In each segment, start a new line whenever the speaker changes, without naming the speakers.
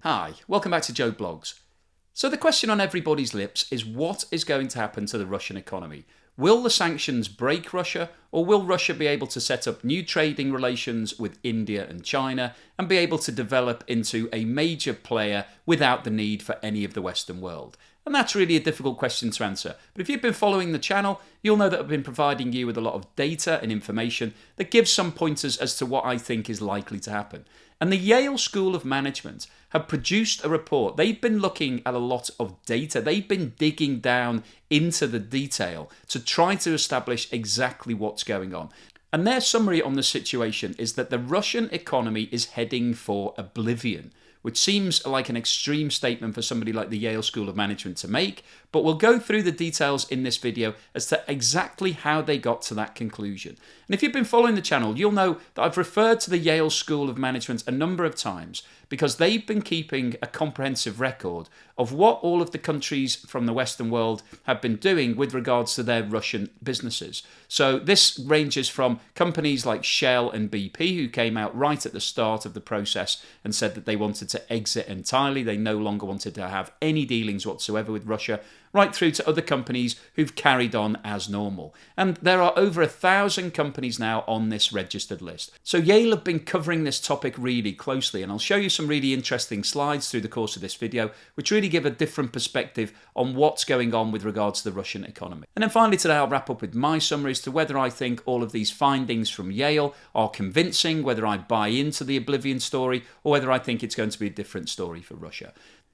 Hi, welcome back to Joe Blogs. So the question on everybody's lips is what is going to happen to the Russian economy? Will the sanctions break Russia, or will Russia be able to set up new trading relations with India and China and be able to develop into a major player without the need for any of the Western world? And that's really a difficult question to answer. But if you've been following the channel, you'll know that I've been providing you with a lot of data and information that gives some pointers as to what I think is likely to happen. And the Yale School of Management have produced a report. They've been looking at a lot of data. They've been digging down into the detail to try to establish exactly what's going on. And their summary on the situation is that the Russian economy is heading for oblivion, which seems like an extreme statement for somebody like the Yale School of Management to make, but we'll go through the details in this video as to exactly how they got to that conclusion. And if you've been following the channel, you'll know that I've referred to the Yale School of Management a number of times because they've been keeping a comprehensive record of what all of the countries from the Western world have been doing with regards to their Russian businesses. So this ranges from companies like Shell and BP, who came out right at the start of the process and said that they wanted to exit entirely. They no longer wanted to have any dealings whatsoever with Russia, right through to other companies who've carried on as normal. And there are over 1,000 companies now on this registered list. So Yale have been covering this topic really closely, and I'll show you some really interesting slides through the course of this video, which really give a different perspective on what's going on with regards to the Russian economy. And then finally today I'll wrap up with my summary as to whether I think all of these findings from Yale are convincing, whether I buy into the oblivion story, or whether I think it's going to be a different story for Russia.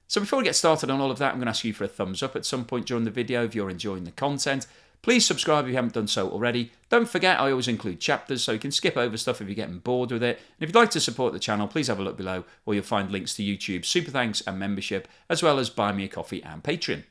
So before we get started on all of that, I'm going to ask you for a thumbs up at some point during the video if you're enjoying the content. Please subscribe if you haven't done so already. Don't forget, I always include chapters, so you can skip over stuff if you're getting bored with it. And if you'd like to support the channel, please have a look below, where you'll find links to YouTube, Super Thanks and membership, as well as Buy Me a Coffee and Patreon.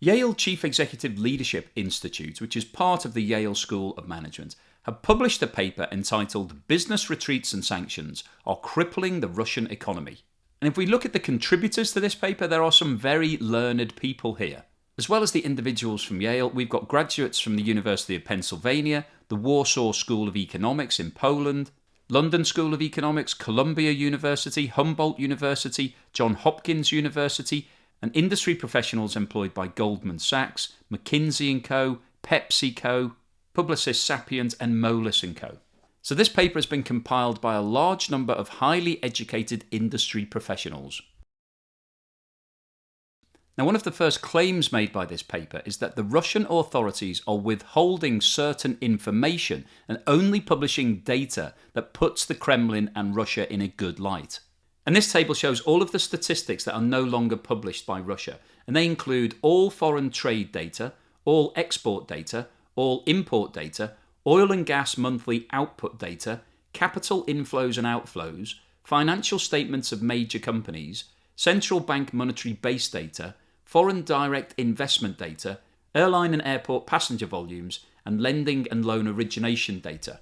Yale Chief Executive Leadership Institute, which is part of the Yale School of Management, have published a paper entitled Business Retreats and Sanctions Are Crippling the Russian Economy. And if we look at the contributors to this paper, there are some very learned people here. As well as the individuals from Yale, we've got graduates from the University of Pennsylvania, the Warsaw School of Economics in Poland, London School of Economics, Columbia University, Humboldt University, Johns Hopkins University, and industry professionals employed by Goldman Sachs, McKinsey & Co., PepsiCo, Publicis Sapient, and Moelis & Co. So this paper has been compiled by a large number of highly educated industry professionals. Now, one of the first claims made by this paper is that the Russian authorities are withholding certain information and only publishing data that puts the Kremlin and Russia in a good light. And this table shows all of the statistics that are no longer published by Russia, and they include all foreign trade data, all export data, all import data, oil and gas monthly output data, capital inflows and outflows, financial statements of major companies, central bank monetary base data, foreign direct investment data, airline and airport passenger volumes, and lending and loan origination data.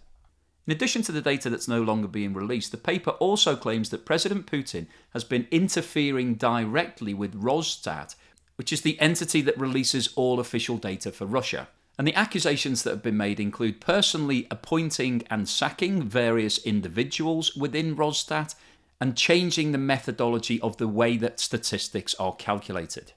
In addition to the data that's no longer being released, the paper also claims that President Putin has been interfering directly with Rosstat, which is the entity that releases all official data for Russia. And the accusations that have been made include personally appointing and sacking various individuals within Rosstat and changing the methodology of the way that statistics are calculated.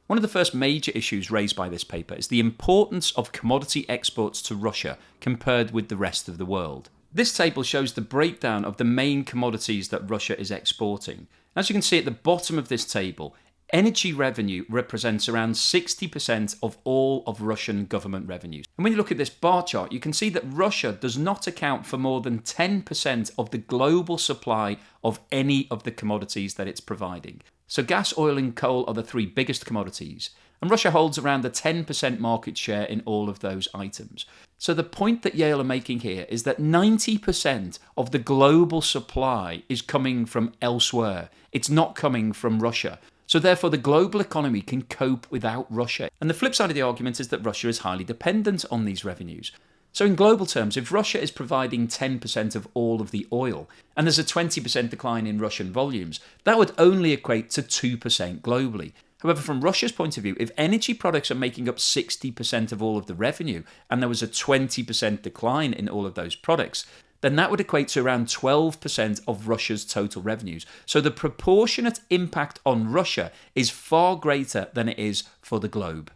One of the first major issues raised by this paper is the importance of commodity exports to Russia compared with the rest of the world. This table shows the breakdown of the main commodities that Russia is exporting. As you can see at the bottom of this table, energy revenue represents around 60% of all of Russian government revenues. And when you look at this bar chart, you can see that Russia does not account for more than 10% of the global supply of any of the commodities that it's providing. So gas, oil and coal are the three biggest commodities, and Russia holds around a 10% market share in all of those items. So the point that Yale are making here is that 90% of the global supply is coming from elsewhere. It's not coming from Russia. So therefore the global economy can cope without Russia. And the flip side of the argument is that Russia is highly dependent on these revenues. So in global terms, if Russia is providing 10% of all of the oil, and there's a 20% decline in Russian volumes, that would only equate to 2% globally. However, from Russia's point of view, if energy products are making up 60% of all of the revenue, and there was a 20% decline in all of those products, then that would equate to around 12% of Russia's total revenues. So the proportionate impact on Russia is far greater than it is for the globe.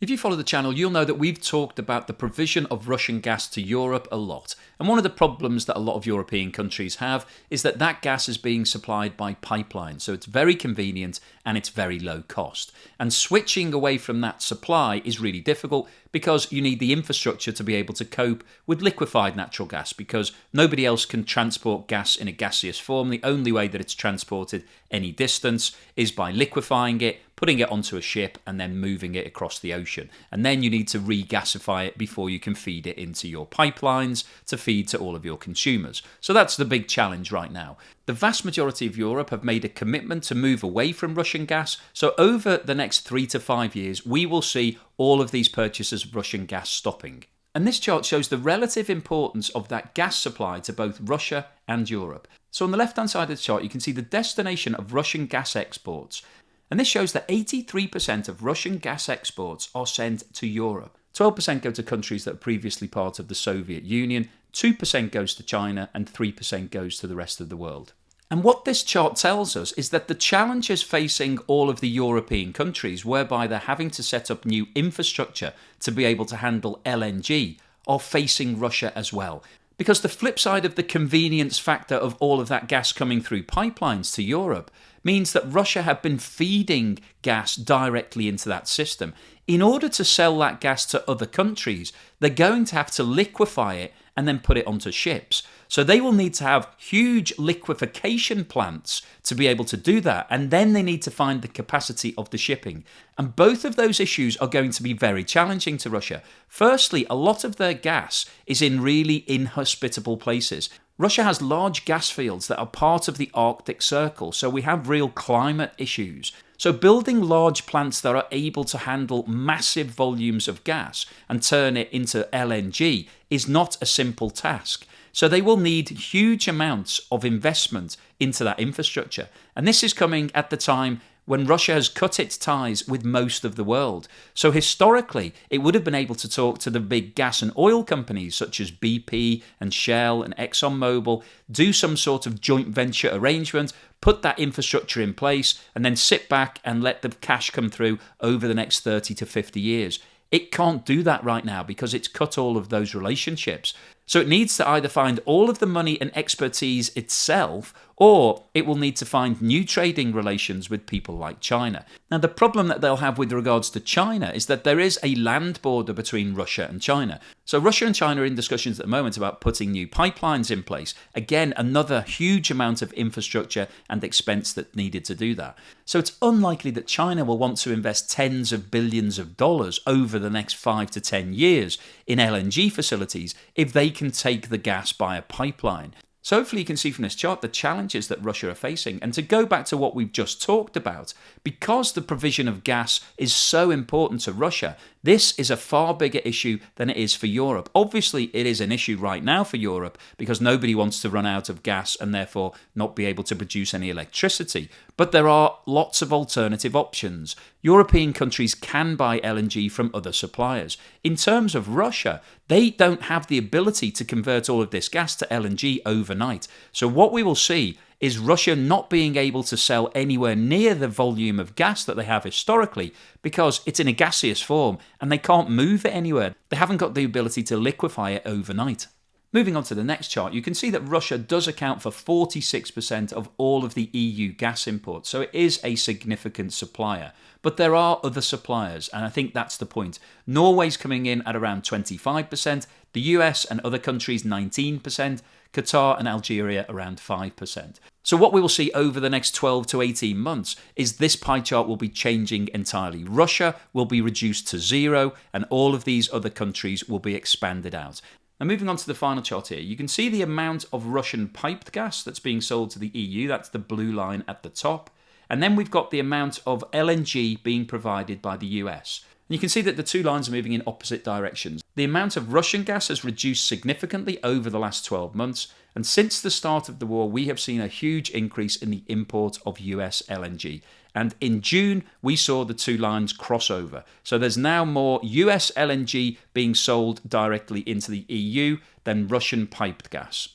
If you follow the channel, you'll know that we've talked about the provision of Russian gas to Europe a lot. And one of the problems that a lot of European countries have is that that gas is being supplied by pipeline. So it's very convenient and it's very low cost. And switching away from that supply is really difficult because you need the infrastructure to be able to cope with liquefied natural gas, because nobody else can transport gas in a gaseous form. The only way that it's transported any distance is by liquefying it, putting it onto a ship and then moving it across the ocean. And then you need to regasify it before you can feed it into your pipelines to feed to all of your consumers. So that's the big challenge right now. The vast majority of Europe have made a commitment to move away from Russian gas. So over the next 3 to 5 years, we will see all of these purchases of Russian gas stopping. And this chart shows the relative importance of that gas supply to both Russia and Europe. So on the left-hand side of the chart, you can see the destination of Russian gas exports. And this shows that 83% of Russian gas exports are sent to Europe. 12% go to countries that were previously part of the Soviet Union, 2% goes to China, and 3% goes to the rest of the world. And what this chart tells us is that the challenges facing all of the European countries, whereby they're having to set up new infrastructure to be able to handle LNG, are facing Russia as well. Because the flip side of the convenience factor of all of that gas coming through pipelines to Europe means that Russia have been feeding gas directly into that system. In order to sell that gas to other countries, they're going to have to liquefy it and then put it onto ships. So they will need to have huge liquefaction plants to be able to do that, and then they need to find the capacity of the shipping. And both of those issues are going to be very challenging to Russia. Firstly, a lot of their gas is in really inhospitable places. Russia has large gas fields that are part of the Arctic Circle, so we have real climate issues. So building large plants that are able to handle massive volumes of gas and turn it into LNG is not a simple task. So they will need huge amounts of investment into that infrastructure. And this is coming at the time when Russia has cut its ties with most of the world. So historically, it would have been able to talk to the big gas and oil companies such as BP and Shell and ExxonMobil, do some sort of joint venture arrangement, put that infrastructure in place, and then sit back and let the cash come through over the next 30 to 50 years. It can't do that right now because it's cut all of those relationships. So it needs to either find all of the money and expertise itself, or it will need to find new trading relations with people like China. Now, the problem that they'll have with regards to China is that there is a land border between Russia and China. So Russia and China are in discussions at the moment about putting new pipelines in place. Again, another huge amount of infrastructure and expense that needed to do that. So it's unlikely that China will want to invest tens of billions of dollars over the next 5 to 10 years in LNG facilities if they can take the gas by a pipeline. So hopefully you can see from this chart the challenges that Russia are facing. And to go back to what we've just talked about, because the provision of gas is so important to Russia, this is a far bigger issue than it is for Europe. Obviously, it is an issue right now for Europe because nobody wants to run out of gas and therefore not be able to produce any electricity. But there are lots of alternative options. European countries can buy LNG from other suppliers. In terms of Russia, they don't have the ability to convert all of this gas to LNG overnight. So what we will see is Russia not being able to sell anywhere near the volume of gas that they have historically because it's in a gaseous form and they can't move it anywhere. They haven't got the ability to liquefy it overnight. Moving on to the next chart, you can see that Russia does account for 46% of all of the EU gas imports, so it is a significant supplier. But there are other suppliers, and I think that's the point. Norway's coming in at around 25%, the US and other countries 19%, Qatar and Algeria around 5%. So what we will see over the next 12 to 18 months is this pie chart will be changing entirely. Russia will be reduced to zero, and all of these other countries will be expanded out. Now moving on to the final chart here, you can see the amount of Russian piped gas that's being sold to the EU, that's the blue line at the top. And then we've got the amount of LNG being provided by the US. And you can see that the two lines are moving in opposite directions. The amount of Russian gas has reduced significantly over the last 12 months. And since the start of the war, we have seen a huge increase in the import of US LNG. And in June, we saw the two lines cross over. So there's now more US LNG being sold directly into the EU than Russian piped gas.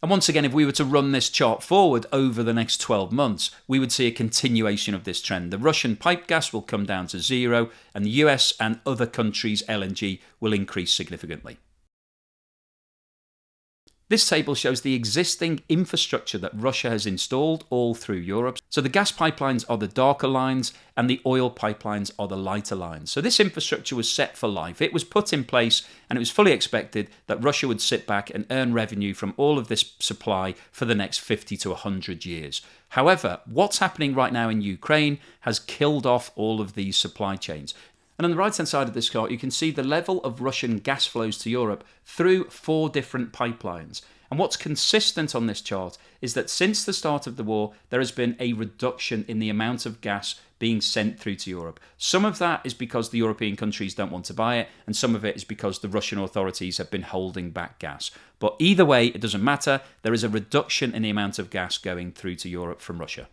And once again, if we were to run this chart forward over the next 12 months, we would see a continuation of this trend. The Russian pipe gas will come down to zero, and the US and other countries' LNG will increase significantly. This table shows the existing infrastructure that Russia has installed all through Europe. So the gas pipelines are the darker lines and the oil pipelines are the lighter lines. So this infrastructure was set for life. It was put in place and it was fully expected that Russia would sit back and earn revenue from all of this supply for the next 50 to 100 years. However, what's happening right now in Ukraine has killed off all of these supply chains. And on the right-hand side of this chart, you can see the level of Russian gas flows to Europe through 4 different pipelines. And what's consistent on this chart is that since the start of the war, there has been a reduction in the amount of gas being sent through to Europe. Some of that is because the European countries don't want to buy it, and some of it is because the Russian authorities have been holding back gas. But either way, it doesn't matter. There is a reduction in the amount of gas going through to Europe from Russia.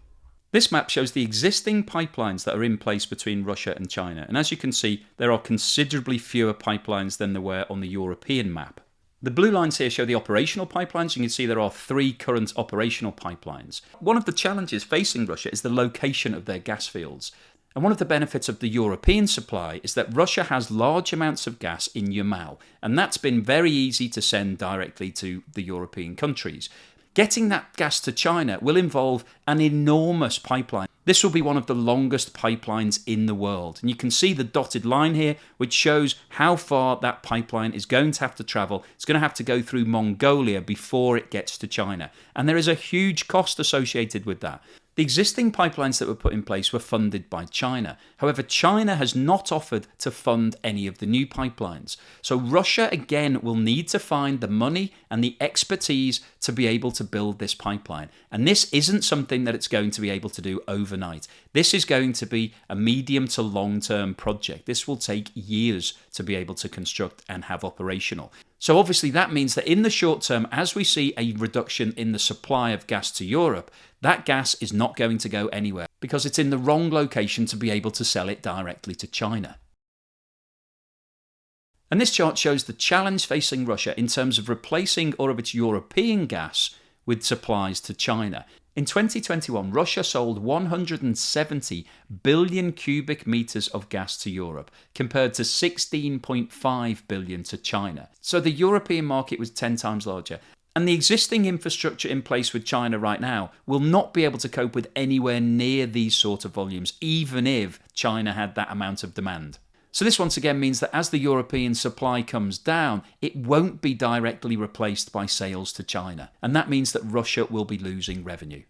This map shows the existing pipelines that are in place between Russia and China. And as you can see, there are considerably fewer pipelines than there were on the European map. The blue lines here show the operational pipelines. You can see there are 3 current operational pipelines. One of the challenges facing Russia is the location of their gas fields. And one of the benefits of the European supply is that Russia has large amounts of gas in Yamal. And that's been very easy to send directly to the European countries. Getting that gas to China will involve an enormous pipeline. This will be one of the longest pipelines in the world. And you can see the dotted line here, which shows how far that pipeline is going to have to travel. It's going to have to go through Mongolia before it gets to China. And there is a huge cost associated with that. The existing pipelines that were put in place were funded by China. However, China has not offered to fund any of the new pipelines. So Russia, again, will need to find the money and the expertise to be able to build this pipeline. And this isn't something that it's going to be able to do overnight. This is going to be a medium to long-term project. This will take years to be able to construct and have operational. So obviously that means that in the short term, as we see a reduction in the supply of gas to Europe, that gas is not going to go anywhere because it's in the wrong location to be able to sell it directly to China. And this chart shows the challenge facing Russia in terms of replacing all of its European gas with supplies to China. In 2021, Russia sold 170 billion cubic meters of gas to Europe, compared to 16.5 billion to China. So the European market was 10 times larger. And the existing infrastructure in place with China right now will not be able to cope with anywhere near these sort of volumes, even if China had that amount of demand. So this once again means that as the European supply comes down, it won't be directly replaced by sales to China. And that means that Russia will be losing revenue.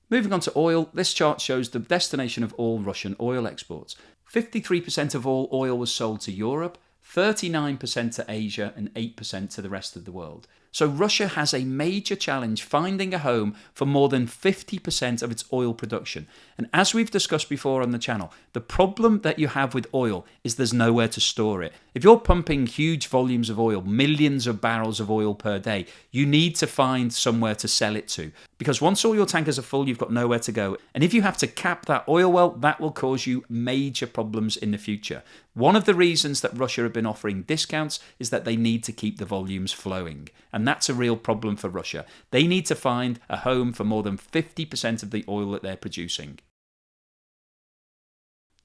Moving on to oil, this chart shows the destination of all Russian oil exports. 53% of all oil was sold to Europe, 39% to Asia and 8% to the rest of the world. So Russia has a major challenge finding a home for more than 50% of its oil production. And as we've discussed before on the channel, the problem that you have with oil is there's nowhere to store it. If you're pumping huge volumes of oil, millions of barrels of oil per day, you need to find somewhere to sell it to. Because once all your tankers are full, you've got nowhere to go. And if you have to cap that oil well, that will cause you major problems in the future. One of the reasons that Russia have been offering discounts is that they need to keep the volumes flowing. And that's a real problem for Russia. They need to find a home for more than 50% of the oil that they're producing.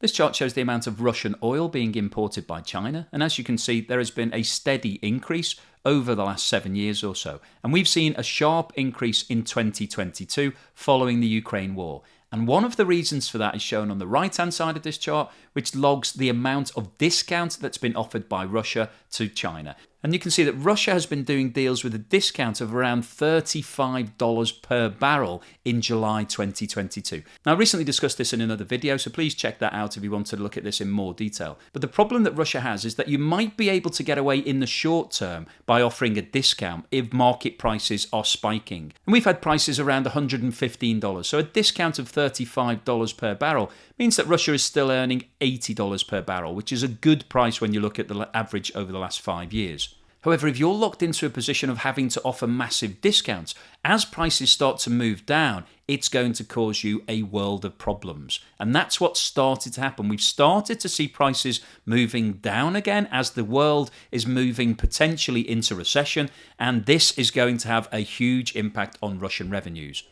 This chart shows the amount of Russian oil being imported by China, and as you can see, there has been a steady increase over the last 7 years or so. And we've seen a sharp increase in 2022 following the Ukraine war. And one of the reasons for that is shown on the right-hand side of this chart, which logs the amount of discount that's been offered by Russia to China. And you can see that Russia has been doing deals with a discount of around $35 per barrel in July 2022. Now, I recently discussed this in another video, so please check that out if you want to look at this in more detail. But the problem that Russia has is that you might be able to get away in the short term by offering a discount if market prices are spiking. And we've had prices around $115, so a discount of $35 per barrel means that Russia is still earning $80 per barrel, which is a good price when you look at the average over the last 5 years. However, if you're locked into a position of having to offer massive discounts, as prices start to move down, it's going to cause you a world of problems. And that's what started to happen. We've started to see prices moving down again as the world is moving potentially into recession, and this is going to have a huge impact on Russian revenues.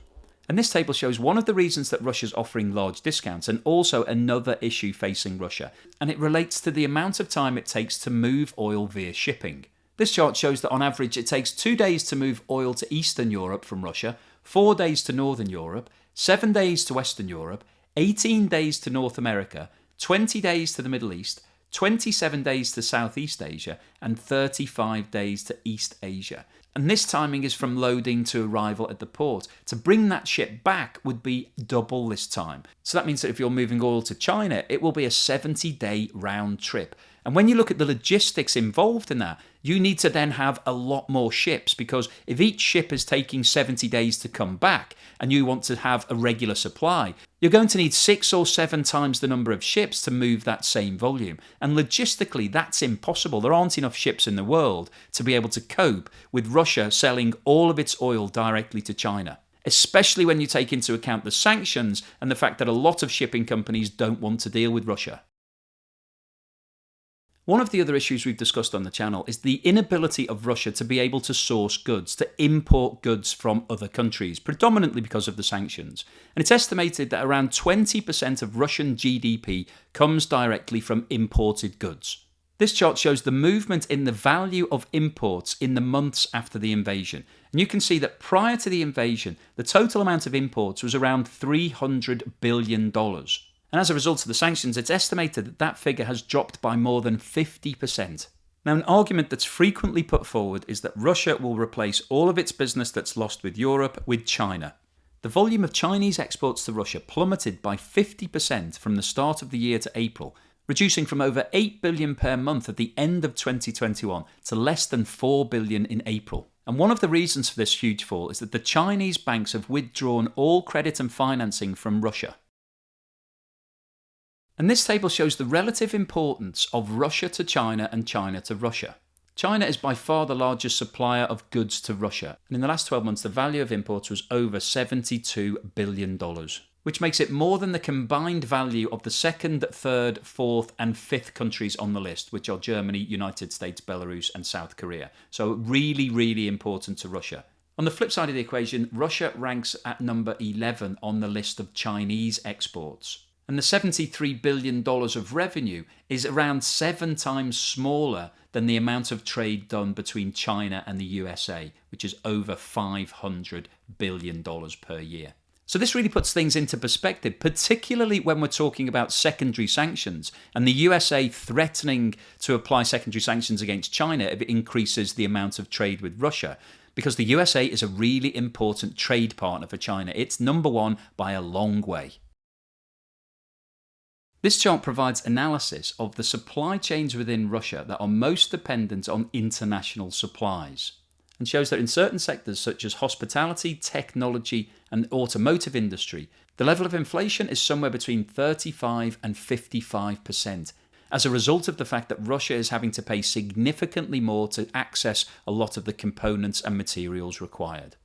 And this table shows one of the reasons that Russia's offering large discounts, and also another issue facing Russia, and it relates to the amount of time it takes to move oil via shipping. This chart shows that on average it takes 2 days to move oil to Eastern Europe from Russia, 4 days to Northern Europe, 7 days to Western Europe, 18 days to North America, 20 days to the Middle East, 27 days to Southeast Asia, and 35 days to East Asia. And this timing is from loading to arrival at the port. To bring that ship back would be double this time. So that means that if you're moving oil to China, it will be a 70-day round trip. And when you look at the logistics involved in that, you need to then have a lot more ships, because if each ship is taking 70 days to come back and you want to have a regular supply, you're going to need 6 or 7 times the number of ships to move that same volume. And logistically, that's impossible. There aren't enough ships in the world to be able to cope with Russia selling all of its oil directly to China, especially when you take into account the sanctions and the fact that a lot of shipping companies don't want to deal with Russia. One of the other issues we've discussed on the channel is the inability of Russia to be able to source goods, to import goods from other countries, predominantly because of the sanctions. And it's estimated that around 20% of Russian GDP comes directly from imported goods. This chart shows the movement in the value of imports in the months after the invasion. And you can see that prior to the invasion, the total amount of imports was around $300 billion. And as a result of the sanctions, it's estimated that that figure has dropped by more than 50%. Now, an argument that's frequently put forward is that Russia will replace all of its business that's lost with Europe with China. The volume of Chinese exports to Russia plummeted by 50% from the start of the year to April, reducing from over 8 billion per month at the end of 2021 to less than 4 billion in April. And one of the reasons for this huge fall is that the Chinese banks have withdrawn all credit and financing from Russia. And this table shows the relative importance of Russia to China and China to Russia. China is by far the largest supplier of goods to Russia, and in the last 12 months the value of imports was over $72 billion, which makes it more than the combined value of the second, third, fourth and fifth countries on the list, which are Germany, United States, Belarus and South Korea. So really, really important to Russia. On the flip side of the equation, Russia ranks at number 11 on the list of Chinese exports. And the $73 billion of revenue is around 7 times smaller than the amount of trade done between China and the USA, which is over $500 billion per year. So this really puts things into perspective, particularly when we're talking about secondary sanctions and the USA threatening to apply secondary sanctions against China if it increases the amount of trade with Russia. Because the USA is a really important trade partner for China. It's number 1 by a long way. This chart provides analysis of the supply chains within Russia that are most dependent on international supplies, and shows that in certain sectors such as hospitality, technology and automotive industry, the level of inflation is somewhere between 35 and 55%, as a result of the fact that Russia is having to pay significantly more to access a lot of the components and materials required.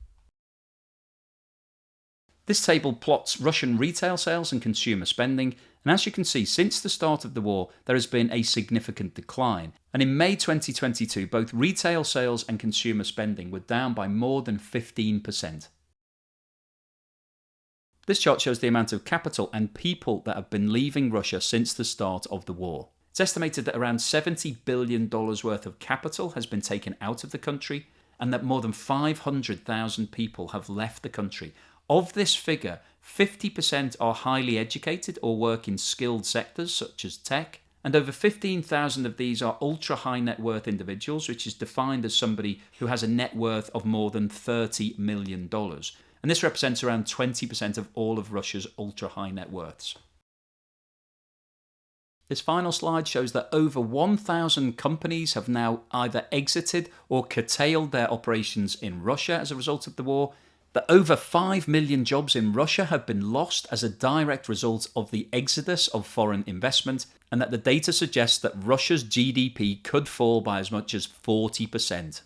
This table plots Russian retail sales and consumer spending, and as you can see, since the start of the war, there has been a significant decline. And in May 2022, both retail sales and consumer spending were down by more than 15%. This chart shows the amount of capital and people that have been leaving Russia since the start of the war. It's estimated that around $70 billion worth of capital has been taken out of the country, and that more than 500,000 people have left the country. Of this figure, 50% are highly educated or work in skilled sectors such as tech, and over 15,000 of these are ultra high net worth individuals, which is defined as somebody who has a net worth of more than $30 million. And this represents around 20% of all of Russia's ultra high net worths. This final slide shows that over 1,000 companies have now either exited or curtailed their operations in Russia as a result of the war. that over 5 million jobs in Russia have been lost as a direct result of the exodus of foreign investment, and that the data suggests that Russia's GDP could fall by as much as 40%.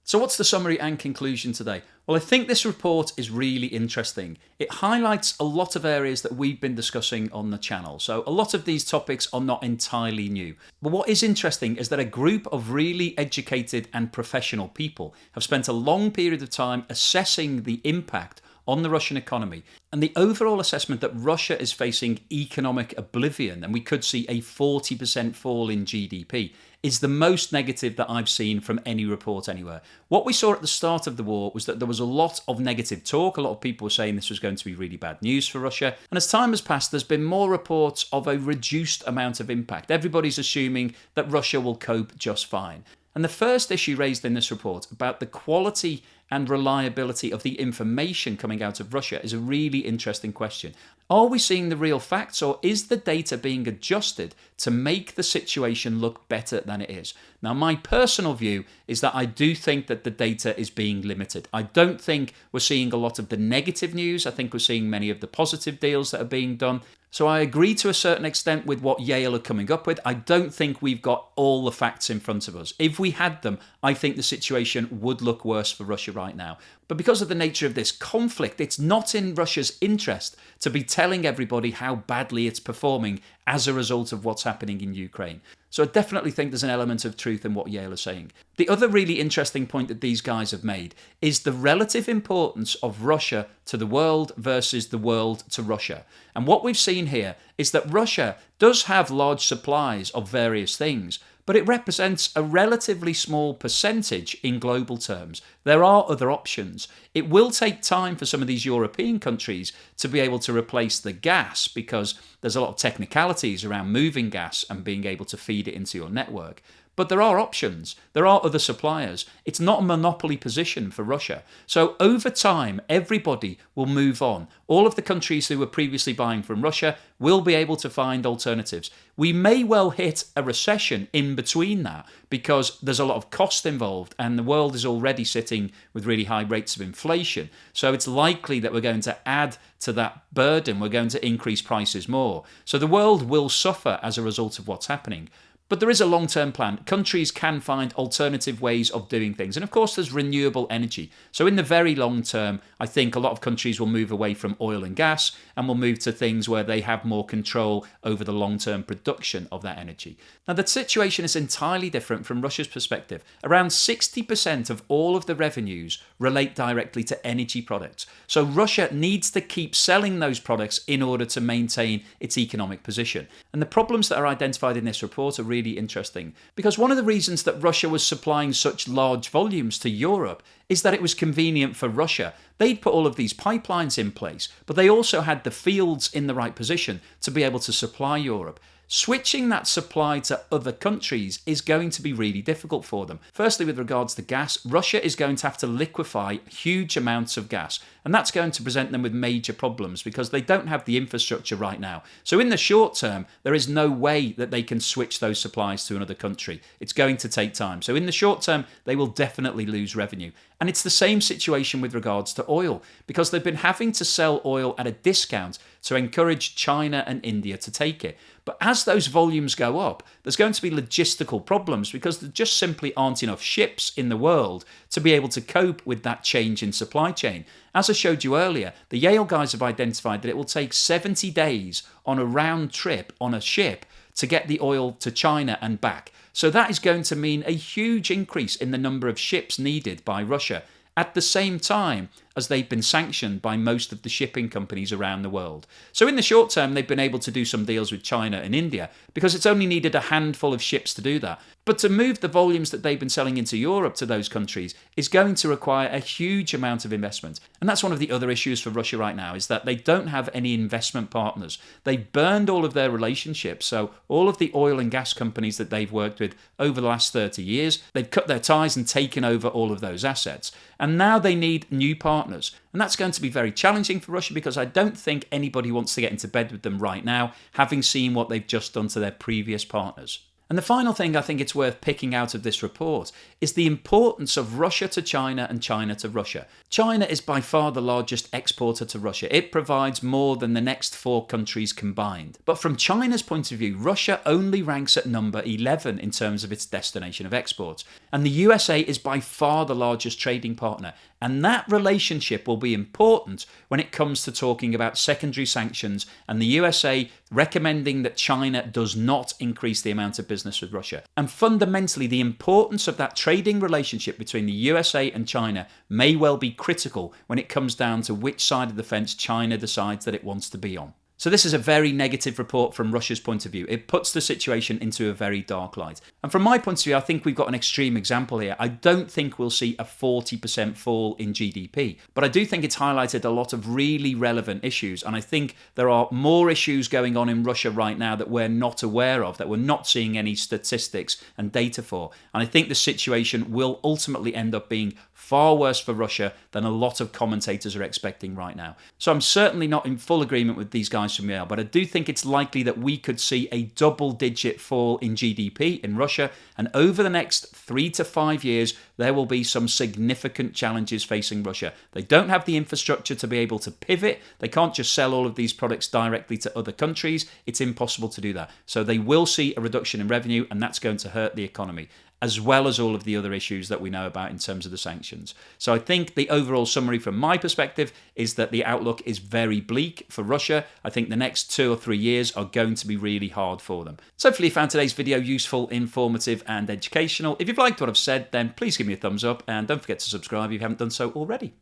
So what's the summary and conclusion today? Well, I think this report is really interesting. It highlights a lot of areas that we've been discussing on the channel. So a lot of these topics are not entirely new. But what is interesting is that a group of really educated and professional people have spent a long period of time assessing the impact on the Russian economy, and the overall assessment that Russia is facing economic oblivion, and we could see a 40% fall in GDP, is the most negative that I've seen from any report anywhere. What we saw at the start of the war was that there was a lot of negative talk. A lot of people were saying this was going to be really bad news for Russia. And as time has passed, there's been more reports of a reduced amount of impact. Everybody's assuming that Russia will cope just fine. And the first issue raised in this report about the quality and reliability of the information coming out of Russia is a really interesting question. Are we seeing the real facts, or is the data being adjusted to make the situation look better than it is? Now, my personal view is that I do think that the data is being limited. I don't think we're seeing a lot of the negative news. I think we're seeing many of the positive deals that are being done. So I agree to a certain extent with what Yale are coming up with. I don't think we've got all the facts in front of us. If we had them, I think the situation would look worse for Russia right now. But because of the nature of this conflict, it's not in Russia's interest to be telling everybody how badly it's performing as a result of what's happening in Ukraine. So I definitely think there's an element of truth in what Yale is saying. The other really interesting point that these guys have made is the relative importance of Russia to the world versus the world to Russia. And what we've seen here is that Russia does have large supplies of various things, but it represents a relatively small percentage in global terms. There are other options. It will take time for some of these European countries to be able to replace the gas, because there's a lot of technicalities around moving gas and being able to feed it into your network. But there are options. There are other suppliers. It's not a monopoly position for Russia. So over time, everybody will move on. All of the countries who were previously buying from Russia will be able to find alternatives. We may well hit a recession in between that, because there's a lot of cost involved and the world is already sitting with really high rates of inflation. So it's likely that we're going to add to that burden. We're going to increase prices more. So the world will suffer as a result of what's happening. But there is a long-term plan. Countries can find alternative ways of doing things. And of course, there's renewable energy. So in the very long term, I think a lot of countries will move away from oil and gas and will move to things where they have more control over the long-term production of that energy. Now, the situation is entirely different from Russia's perspective. Around 60% of all of the revenues relate directly to energy products. So Russia needs to keep selling those products in order to maintain its economic position. And the problems that are identified in this report are really interesting, because one of the reasons that Russia was supplying such large volumes to Europe is that it was convenient for Russia. They'd put all of these pipelines in place, but they also had the fields in the right position to be able to supply Europe. Switching that supply to other countries is going to be really difficult for them. Firstly, with regards to gas, Russia is going to have to liquefy huge amounts of gas, and that's going to present them with major problems because they don't have the infrastructure right now. So in the short term, there is no way that they can switch those supplies to another country. It's going to take time. So in the short term, they will definitely lose revenue. And it's the same situation with regards to oil, because they've been having to sell oil at a discount to encourage China and India to take it. But as those volumes go up, there's going to be logistical problems because there just simply aren't enough ships in the world to be able to cope with that change in supply chain. As I showed you earlier, the Yale guys have identified that it will take 70 days on a round trip on a ship to get the oil to China and back. So that is going to mean a huge increase in the number of ships needed by Russia, at the same time as they've been sanctioned by most of the shipping companies around the world. So in the short term, they've been able to do some deals with China and India because it's only needed a handful of ships to do that. But to move the volumes that they've been selling into Europe to those countries is going to require a huge amount of investment. And that's one of the other issues for Russia right now, is that they don't have any investment partners. They burned all of their relationships. So all of the oil and gas companies that they've worked with over the last 30 years, they've cut their ties and taken over all of those assets. And now they need new partners. And that's going to be very challenging for Russia because I don't think anybody wants to get into bed with them right now, having seen what they've just done to their previous partners. And the final thing I think it's worth picking out of this report is the importance of Russia to China and China to Russia. China is by far the largest exporter to Russia. It provides more than the next 4 countries combined. But from China's point of view, Russia only ranks at number 11 in terms of its destination of exports. And the USA is by far the largest trading partner. And that relationship will be important when it comes to talking about secondary sanctions and the USA recommending that China does not increase the amount of business with Russia. And fundamentally, the importance of that trading relationship between the USA and China may well be critical when it comes down to which side of the fence China decides that it wants to be on. So this is a very negative report from Russia's point of view. It puts the situation into a very dark light. And from my point of view, I think we've got an extreme example here. I don't think we'll see a 40% fall in GDP, but I do think it's highlighted a lot of really relevant issues. And I think there are more issues going on in Russia right now that we're not aware of, that we're not seeing any statistics and data for. And I think the situation will ultimately end up being far worse for Russia than a lot of commentators are expecting right now. So I'm certainly not in full agreement with these guys from Yale, but I do think it's likely that we could see a double-digit fall in GDP in Russia, and over the next 3 to 5 years, there will be some significant challenges facing Russia. They don't have the infrastructure to be able to pivot. They can't just sell all of these products directly to other countries. It's impossible to do that. So they will see a reduction in revenue, and that's going to hurt the economy, as well as all of the other issues that we know about in terms of the sanctions. So I think the overall summary from my perspective is that the outlook is very bleak for Russia. I think the next 2 or 3 years are going to be really hard for them. So hopefully you found today's video useful, informative and educational. If you've liked what I've said, then please give me a thumbs up and don't forget to subscribe if you haven't done so already.